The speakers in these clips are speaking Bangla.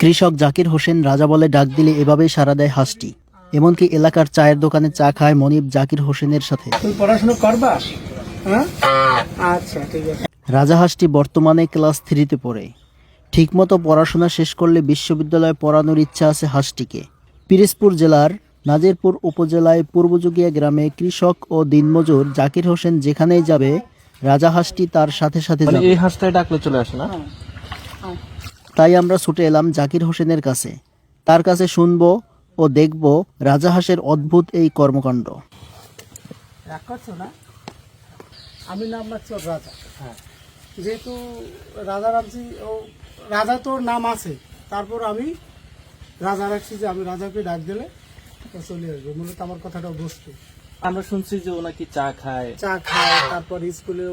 কৃষক জাকির হোসেন রাজা বলে ডাক দিলে এভাবেই সাড়া দেয় হাঁসটি। এমনকি এলাকার চায়ের দোকানে চা খায় মনিব জাকির হোসেনের সাথে। পড়াশোনা করবা? আচ্ছা ঠিক আছে। রাজা হাঁসটি বর্তমানে ক্লাস 3-তে পড়ে। ঠিকমতো পড়াশোনা শেষ করলে বিশ্ববিদ্যালয়ে পড়ানোর ইচ্ছা আছে হাঁসটিকে। পিরোজপুর জেলার নাজিরপুর উপজেলায় পূর্বযুগিয়া গ্রামে কৃষক ও দিনমজুর জাকির হোসেন যেখানেই যাবে রাজা হাঁসটি তার সাথে সাথে যাবে। এই হাঁসটাই ডাকলে চলে আসে না? তাই আমরা ছুটে এলাম জাকির হোসেনের কাছে। তার কাছে শুনবো ও দেখবো রাজা হাঁসের অদ্ভুত এই কর্মকাণ্ড। রাগ করছো না? আমি নাম রাখছি রাজা। যেহেতু রাজা রাখছি, ও রাজা তোর নাম আছে, তারপর আমি রাজা রাখছি যে আমি রাজাকে ডাক দিলে চলে আসবে। মূলত আমার কথাটা বস্তু। আমরা শুনছি যে ও নাকি চা খায়। তারপর স্কুলে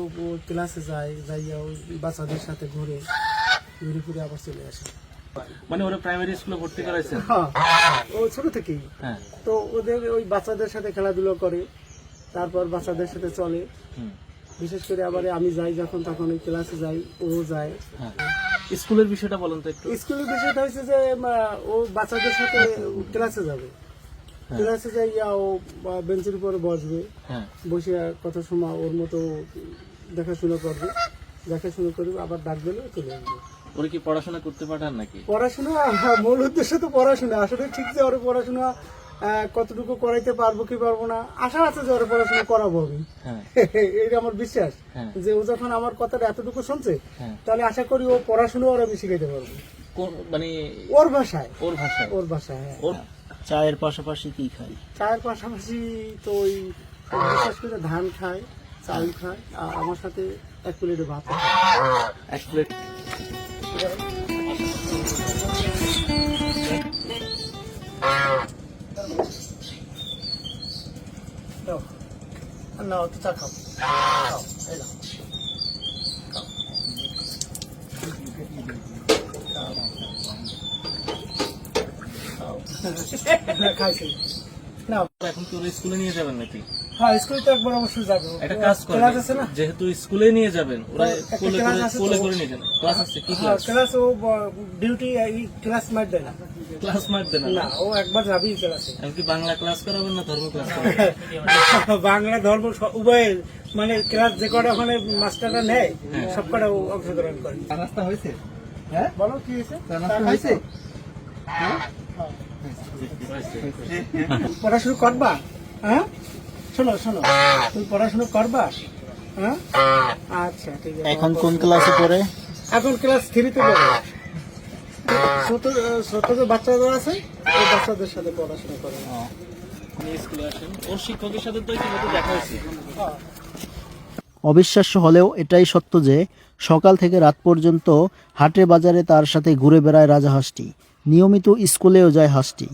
ক্লাসে যায়, যাইয়া বাচ্চাদের সাথে ঘুরে ফিরে আবার চলে আসে। মানে ওরা প্রাইমারি স্কুলে ভর্তি করাইছে? হ্যাঁ, ও ছোট থেকেই। তো ওদের ওই বাচ্চাদের সাথে খেলাধুলা করে, তারপর বাচ্চাদের সাথে চলে। বিশেষ করে আবার আমি যাই যখন, তখন ওই ক্লাসে যাই, ও যায়। স্কুলের বিষয়টা বলেন তো একটু। স্কুলের বিষয়টা হচ্ছে যে ও বাচ্চাদের সাথে ক্লাসে যাবে, ক্লাসে যাইয়া ও বেঞ্চের উপরে বসবে, বসে কত সময় ওর মতো দেখাশোনা করবে, আবার ডাক দিলে চলে আসবে। ওরা কি পড়াশোনা করতে পাঠান নাকি? পড়াশোনা মূল উদ্দেশ্য তো পড়াশোনা। আসলে ঠিক যে ওর পড়াশোনা কতটুকু করাইতে পারবো কি পারবো না, আশা আছে যে ওর পড়াশোনা করাবো আমি। এটা আমার বিশ্বাস যে ও যখন আমার কথাটা এতটুকু শুনছে, তাহলে আশা করি ও পড়াশোনা ওর আমি শিখাইতে পারবো, মানে ওর ভাষায়। হ্যাঁ। চায়ের পাশাপাশি কি খায়? চায়ের পাশাপাশি তো ওই বিশেষ করে ধান খায়, চাল খায়, আর আমার সাথে 1 প্লেট ভাত খায়। 1 প্লেট? না, তো চা খাও। খাইছি না। এখন কি ওরা স্কুলে নিয়ে যাবেন নাকি? হ্যাঁ, স্কুলে তো একবার অবশ্যই যাবে। একটা কাজ করেন, যেহেতু স্কুলে নিয়ে যাবেন, ওরা কোলে করে নিয়ে যান। ক্লাস আছে? কি ক্লাস? ক্লাস ও ডিউটি ক্লাস মার দেয় না। ক্লাস মার দেন না? ও একবার যাবেই ক্লাসে। এমনকি বাংলা ক্লাস করাবেন না ধর্ম ক্লাস করাবেন? বাংলা ধর্ম উভয়, মানে ক্লাস যে কটা ওখানে মাস্টাররা নেয় সব কটা অংশগ্রহণ করে। রাস্তা হয়েছে? হ্যাঁ, বলো কি হয়েছে? হয়েছে? পড়াশোনা করবা? হ্যাঁ, শোনো তুমি পড়াশোনা করবা? হ্যাঁ, আচ্ছা ঠিক আছে। এখন কোন ক্লাসে পড়ে? এখন ক্লাস 3-তে পড়ে। ছোট যে বাচ্চাদের আছে, ওই বাচ্চাদের সাথে পড়াশোনা করে। স্কুলে আসেন, ওর শিক্ষকের সাথে তো ইতিমধ্যে দেখা হয়েছে। অবিশ্বাস্য হলেও এটাই সত্য যে সকাল থেকে রাত পর্যন্ত হাটে বাজারে তার সাথে ঘুরে বেড়ায় রাজা হাঁসটি। নিয়মিত স্কুলেও যায় হাঁসটি।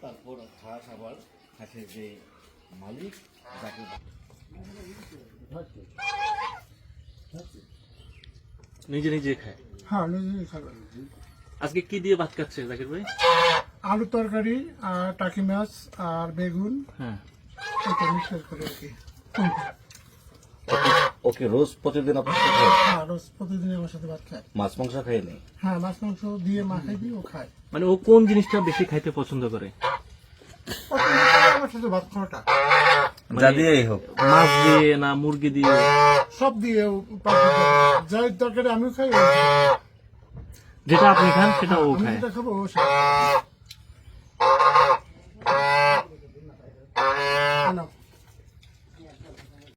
তারপর ঘাস আবার ঘাসের যে মালিক তাকে নিজে খায়। হ্যাঁ, নিজেই খাবে। আজকে কি দিয়ে ভাত খাচ্ছে জাকির ভাই? আলু তরকারি আর টাকি মাছ আর বেগুন, এটা মিক্সার করে আর কি। ওকে রোজ প্রতিদিন আপনার সাথে খায়? হ্যাঁ, রোজ প্রতিদিন আমার সাথে ভাত খায়। মাছ মাংস খায় নেই? হ্যাঁ, মাছ মাংস দিয়ে মাখাই দিয়ে ও খায়। মানে ও কোন জিনিসটা বেশি খাইতে পছন্দ করে? আমার সাথে ভাত খাওয়াটা যা দিয়েই হোক, মাছ দিয়ে না মুরগি দিয়ে? সব দিয়ে যাই তরকারি আমিও খাই, যেটা আপনি খান সেটা ও খায়? খাবো ও